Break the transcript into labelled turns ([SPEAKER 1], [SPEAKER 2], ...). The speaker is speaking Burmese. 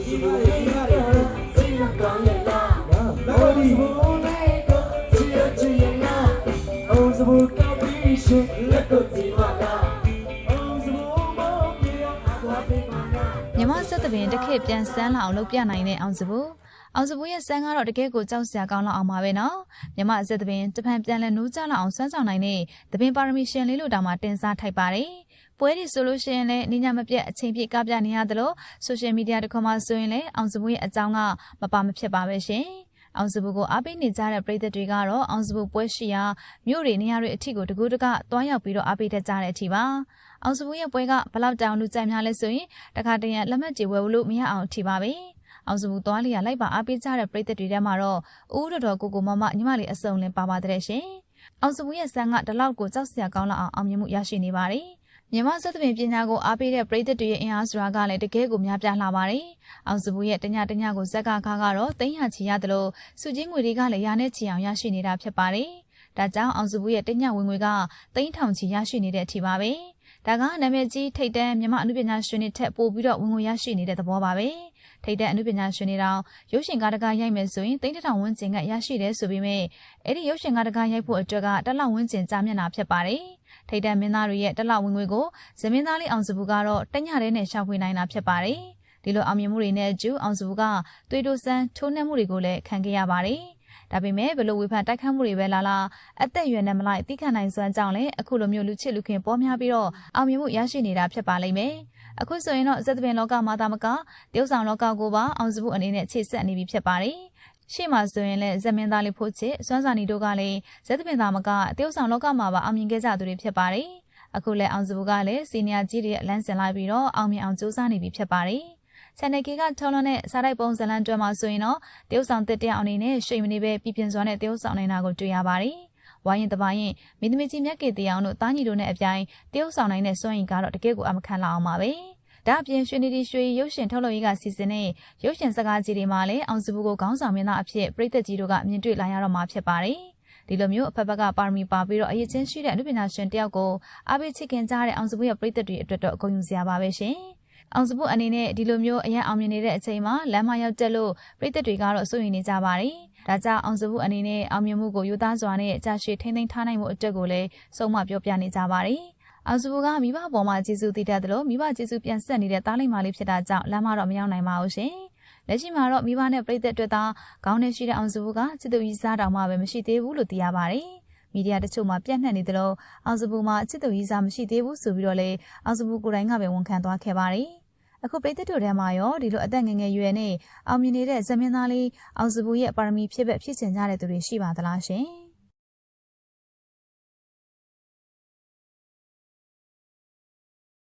[SPEAKER 1] မြန်မာစက်တပင်တစ်ခေတ်ပြန်ဆန်းလာအောင်လုပ်ပြနိုင်တဲ့အောင်စဘူးရဲ့ဆန်းကတော့တကယ်ကိုကြောက်စရာကောင်းလောက်အောင်ပါပဲနော်မြန်မာစက်တပင်တပံပြန်လဲနိုးကြလောက်အောင်ဆွမ်းဆောင်နိုင်တဲ့တပင်ပါရမီရှင်လေးလို့တောင်မှတင်စားထိုက်ပါတယ်ပွဲဒီဆိုလို့ရှိရင်လည်းနေညမပြတ်အချိန်ပြည့်ကပြနေရတယ်လို့ဆိုရှယ်မီဒီယာတစ်ခုမှဆိုရင်လည်းအောင်စဘူးရဲ့အကြောင်းကမပါမဖြစ်ပါပဲရှင်အောင်စဘူးကိုအားပေးနေကြတဲ့ပရိသတ်တွေကတော့အောင်စဘူးပွဲရှိရာမြို့တွေနေရာတွေအထိကိုတကူတကတွားရောက်ပြီးတော့အားပေးတတ်ကြတဲ့အထိပါအောင်စဘူးရဲ့ပွဲကဘလောက်တောင်လူကြိုက်များလဲဆိုရင်တခါတရံလက်မှတ်ကြေဝယ်လို့မရအောင်ထိပါပဲအောင်စဘူးသွားလျာလိုက်ပါအားပေးကြတဲ့ပရိသတ်တွေထဲမှာတော့ဦးတော်ကိုမညီမလေးအစုံလင်ပါပါတဲ့ရှင်အောင်စဘူးရဲ့ဆန်းကဒီလောက်ကိုကြောက်စရာကောင်းလောက်အောင်မြင်မှုရရှိနေပါတယ်မြန်မာစက်တပင်ပညာကိုအားပေးတဲ့ပရိသတ်တွေရဲ့အင်အားစွာကလည်းတကယ်ကိုများပြားလာပါတယ်။အောင်စဘူးရဲ့တညကိုဇက်ကခါကတော့300ချီရတယ်လို့စုချင်းငွေတွေကလည်းရာနဲ့ချီအောင်ရရှိနေတာဖြစ်ပါတယ်။ဒါကြောင့်အောင်စဘူးရဲ့တညဝင်ငွေက3000ချီရရှိနေတဲ့အထိပါပဲ။ဒါကနာမည်ကြီးထိတ်တန်းမြန်မာအနုပညာရှင်တွေထက်ပိုပြီးတော့ဝင်ငွေရရှိနေတဲ့သဘောပါပဲ။ထိတ်တန်းအနုပညာရှင်တွေတောင်ရုပ်ရှင်ကားတကားရိုက်မယ်ဆိုရင်3000ဝန်းကျင်ကရရှိတယ်ဆိုပေမဲ့အဲ့ဒီရုပ်ရှင်ကားတကားရိုက်ဖို့အတွက်က1လဝန်းကျင်ကြာမြင့်တာဖြစ်ပါတယ်။ထိတ်တန်းမင်းသားတွေရဲ့1လဝင်ငွေကိုဇမင်းသားလေးအောင်စဘူးကတော့တညရဲနဲ့ရှောက်ဖွေနိုင်တာဖြစ်ပါတယ်။ဒီလိုအောင်မြင်မှုတွေနဲ့အကျိုးအောင်စဘူးကသွေးတိုးစမ်းထိုးနှက်မှုတွေကိုလည်းခံခဲ့ရပါတယ်။ဒါပေမဲ့ဘလို့ဝေဖန်တိုက်ခတ်မှုတွေပဲလာအသက်အရွယ်နဲ့မလိုက်သိခံနိုင်စွမ်းကြောင့်လည်းအခုလိုမျိုးလူချစ်လူခင်ပေါ်များပြီးတော့အောင်မြင်မှုရရှိနေတာဖြစ်ပါလိမ့်မယ်။အခုဆိုရင်တော့ဇက်တပင်လောကမှာသာမကတရုတ်ဆောင်လောကကိုပါအောင်စဘူးအနေနဲ့ချိတ်ဆက်နေပြီဖြစ်ပါတယ်။ရှေ့မှာဆိုရင်လည်းဇမင်းသားလေးဖို့ချစ်စွမ်းစာနီတို့ကလည်းဇက်တပင်သားမကတရုတ်ဆောင်လောကမှာပါအောင်မြင်ခဲ့ကြသူတွေဖြစ်ပါတယ်။အခုလည်းအောင်စဘူးကလည်းစီနီယာကြီးတွေလမ်းဆင်လိုက်ပြီးတော့အောင်မြင်အောင်ကြိုးစားနေပြီဖြစ်ပါတယ်။Channel K ကထော်လွန်တဲ့စားတိုက်ပုံဇလန်တွဲမှာဆိုရင်တော့တရုတ်ဆောင်တစ်တယောက်အနေနဲ့ရှိမနေပဲပြပြင်းစွာနဲ့တရုတ်ဆောင်နေတာကိုတွေ့ရပါတယ်။ဝိုင်းရင်တပိုင်းရင်မင်းသမီးကြီးမြတ်ကေတရားတို့တားညီတို့နဲ့အပြိုင်တရုတ်ဆောင်နိုင်တဲ့စွမ်းရည်ကတော့တကယ်ကိုအမခံလောက်အောင်ပါပဲ။ဒါအပြင်ရွှေနေတီရွှေရုပ်ရှင်ထုတ်လုပ်ရေးကစီစဉ်တဲ့ရုပ်ရှင်စကားကြီးတွေမှာလည်းအောင်စဘူးကိုခေါင်းဆောင်မင်းသားအဖြစ်ပြည်သက်ကြီးတို့ကမြင်တွေ့လာရတော့မှာဖြစ်ပါတယ်။ဒီလိုမျိုးအဖက်ဖက်ကပါရမီပါပြီးတော့အရေးချင်းရှိတဲ့အနုပညာရှင်တယောက်ကိုအားပေးချစ်ခင်ကြတဲ့အောင်စဘူးရဲ့ပြည်သက်တွေအတွက်တော့အကုန်ယူစရာပါပဲရှင်။အောင်စဘူးအနေနဲ့ဒီလိုမျိုးအရန်အောင်မြင်နေတဲ့အချိန်မှာလမ်းမရောက်တက်လို့ပြည်သက်တွေကတော့စိုးရိမ်နေကြပါတယ်။ဒါကြောင့်အောင်စဘူးအနေနဲ့အောင်မြင်မှုကိုယူသားစွာနဲ့ကြာရှည်ထိန်းသိမ်းထားနိုင်မှုအတွက်ကိုလည်းစုံမပြောပြနေကြပါတယ်။အောင်စဘူးကမိဘပေါ်မှာကျေးဇူးတည်တတ်တယ်လို့မိဘကျေးဇူးပြန်ဆက်နေတဲ့တားလိမ္မာလေးဖြစ်တာကြောင့်လမ်းမတော့မရောက်နိုင်ပါဘူးရှင်။လက်ရှိမှာတော့မိဘနဲ့ပြည်သက်အတွက်သာခေါင်းထဲရှိတဲ့အောင်စဘူးကချစ်သူကြီးစားတောင်မှပဲမရှိသေးဘူးလို့သိရပါတယ်။မီဒီယာတချို့မှာပြန့်နှံ့နေတယ်လို့အောင်စဘူးမှာချစ်သူကြီးစားမရှိသေးဘူးဆိုပြီးတော့လေအောင်စဘူးကိုယ်တိုင်ကပဲဝန်ခံသွားခဲ့ပါတယ်။အခုပြည်သက်တို့ထဲမှာရောဒီလိုအသက်ငယ်ငယ်ရွယ်နဲ့အောင်မြင်နေတဲ့ဇမင်းသားလေးအောင်စဘူးရဲ့ပါရမီဖြစ်ချင်ကြတဲ့သူတွေရှိပါသလားရှင်။